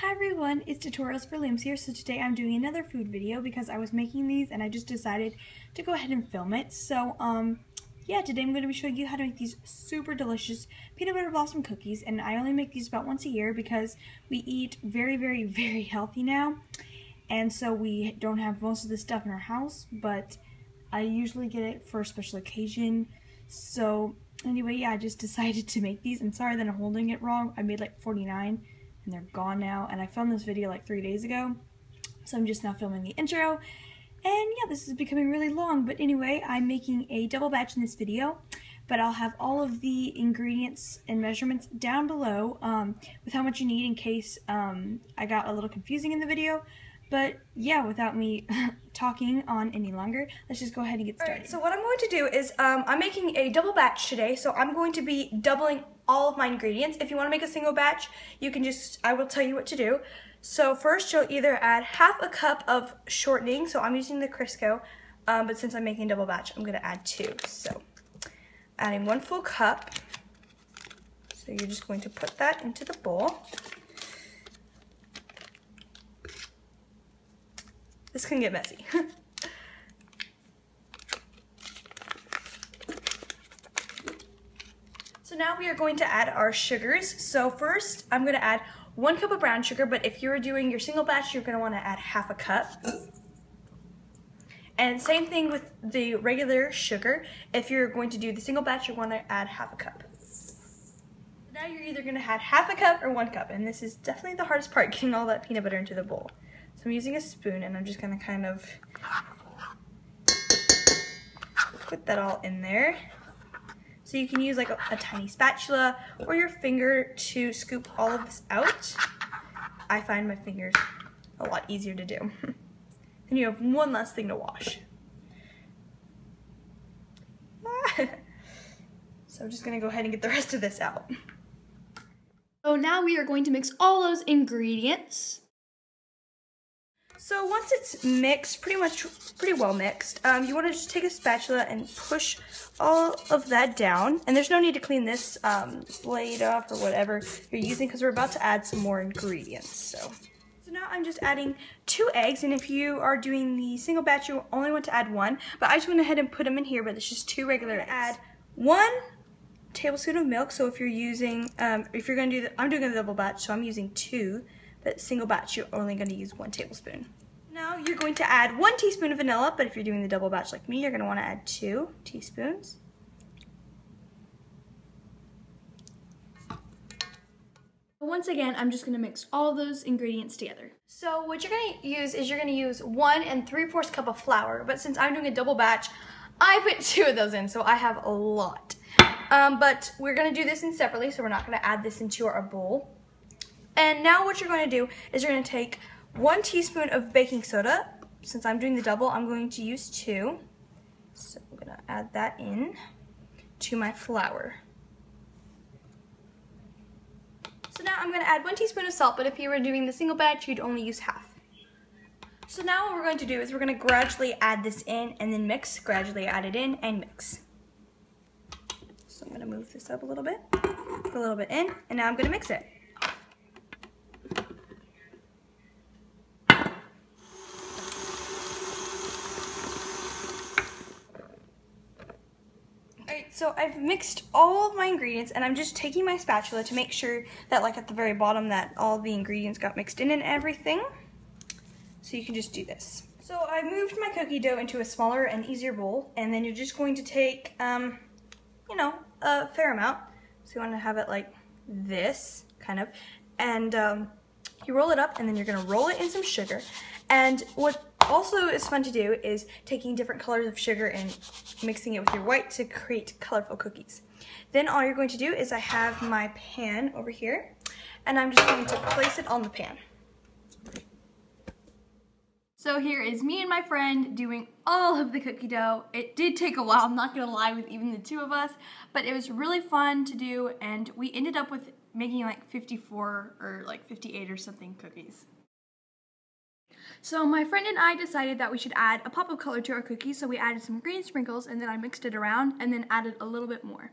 Hi everyone, it's Tutorials for Limbs here. So today I'm doing another food video because I was making these and I just decided to go ahead and film it. So yeah, today I'm going to be showing you how to make these super delicious peanut butter blossom cookies, and I only make these about once a year because we eat very healthy now, and so we don't have most of this stuff in our house, but I usually get it for a special occasion. So anyway, yeah, I just decided to make these, and sorry that I'm holding it wrong. I made like 49 and they're gone now, and I filmed this video like 3 days ago, so I'm just now filming the intro. And yeah, this is becoming really long, but anyway, I'm making a double batch in this video, but I'll have all of the ingredients and measurements down below with how much you need in case I got a little confusing in the video. But yeah, without me talking on any longer, let's just go ahead and get started. Alright, so what I'm going to do is I'm making a double batch today, so I'm going to be doubling all of my ingredients. If you want to make a single batch, you can I will tell you what to do. So first, you'll either add half a cup of shortening, so I'm using the Crisco, but since I'm making a double batch, I'm going to add 2. So adding 1 full cup, so you're just going to put that into the bowl. This can get messy. So now we are going to add our sugars. So first, I'm going to add 1 cup of brown sugar, but if you're doing your single batch, you're going to want to add half a cup. And same thing with the regular sugar. If you're going to do the single batch, you want to add half a cup. Now you're either going to add half a cup or 1 cup, and this is definitely the hardest part, getting all that peanut butter into the bowl. So I'm using a spoon, and I'm just going to kind of put that all in there. So you can use like a tiny spatula or your finger to scoop all of this out. I find my fingers a lot easier to do. Then you have one less thing to wash. So I'm just going to go ahead and get the rest of this out. So now we are going to mix all those ingredients. So once it's mixed, pretty well mixed, you want to just take a spatula and push all of that down. And there's no need to clean this blade off or whatever you're using, because we're about to add some more ingredients. So now I'm just adding 2 eggs, and if you are doing the single batch, you only want to add 1. But I just went ahead and put them in here, but it's just 2 regular eggs. Add 1 tablespoon of milk. So if you're using, if you're going to do I'm doing a double batch, so I'm using 2. But single batch, you're only going to use 1 tablespoon. Now you're going to add 1 teaspoon of vanilla, but if you're doing the double batch like me, you're going to want to add 2 teaspoons. Once again, I'm just going to mix all those ingredients together. So what you're going to use is you're going to use 1 3/4 cup of flour, but since I'm doing a double batch, I put 2 of those in, so I have a lot. But we're going to do this in separately, so we're not going to add this into our bowl. And now what you're going to do is you're going to take 1 teaspoon of baking soda. Since I'm doing the double, I'm going to use 2. So I'm going to add that in to my flour. So now I'm going to add 1 teaspoon of salt, but if you were doing the single batch, you'd only use half. So now what we're going to do is we're going to gradually add this in and then mix, gradually add it in and mix. So I'm going to move this up a little bit, put a little bit in, and now I'm going to mix it. So I've mixed all of my ingredients, and I'm just taking my spatula to make sure that, like, at the very bottom, that all the ingredients got mixed in and everything. So you can just do this. So I moved my cookie dough into a smaller and easier bowl, and then you're just going to take, you know, a fair amount. So you want to have it like this, kind of, and you roll it up, and then you're going to roll it in some sugar. And what also is fun to do is taking different colors of sugar and mixing it with your white to create colorful cookies. Then all you're going to do is I have my pan over here, and I'm just going to place it on the pan. So here is me and my friend doing all of the cookie dough. It did take a while, I'm not gonna lie, with even the 2 of us, but it was really fun to do, and we ended up with making like 54 or like 58 or something cookies. So my friend and I decided that we should add a pop of color to our cookies, so we added some green sprinkles, and then I mixed it around and then added a little bit more.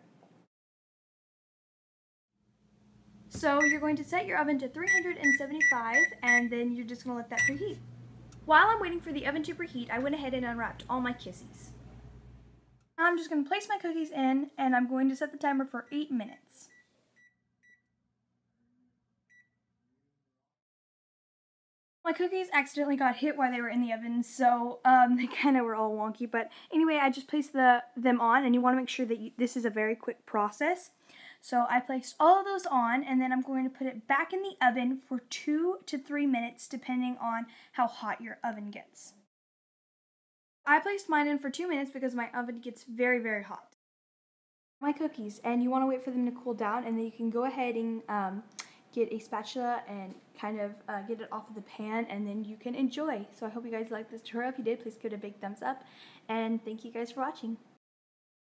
So you're going to set your oven to 375 and then you're just going to let that preheat. While I'm waiting for the oven to preheat, I went ahead and unwrapped all my Kissies. Now I'm just going to place my cookies in and I'm going to set the timer for 8 minutes. My cookies accidentally got hit while they were in the oven, so they kind of were all wonky. But anyway, I just placed them on, and you want to make sure that this is a very quick process. So I placed all of those on, and then I'm going to put it back in the oven for 2 to 3 minutes, depending on how hot your oven gets. I placed mine in for 2 minutes because my oven gets very, very hot. My cookies, and you want to wait for them to cool down, and then you can go ahead and get a spatula and kind of get it off of the pan, and then you can enjoy. So I hope you guys liked this tutorial. If you did, please give it a big thumbs up, and thank you guys for watching.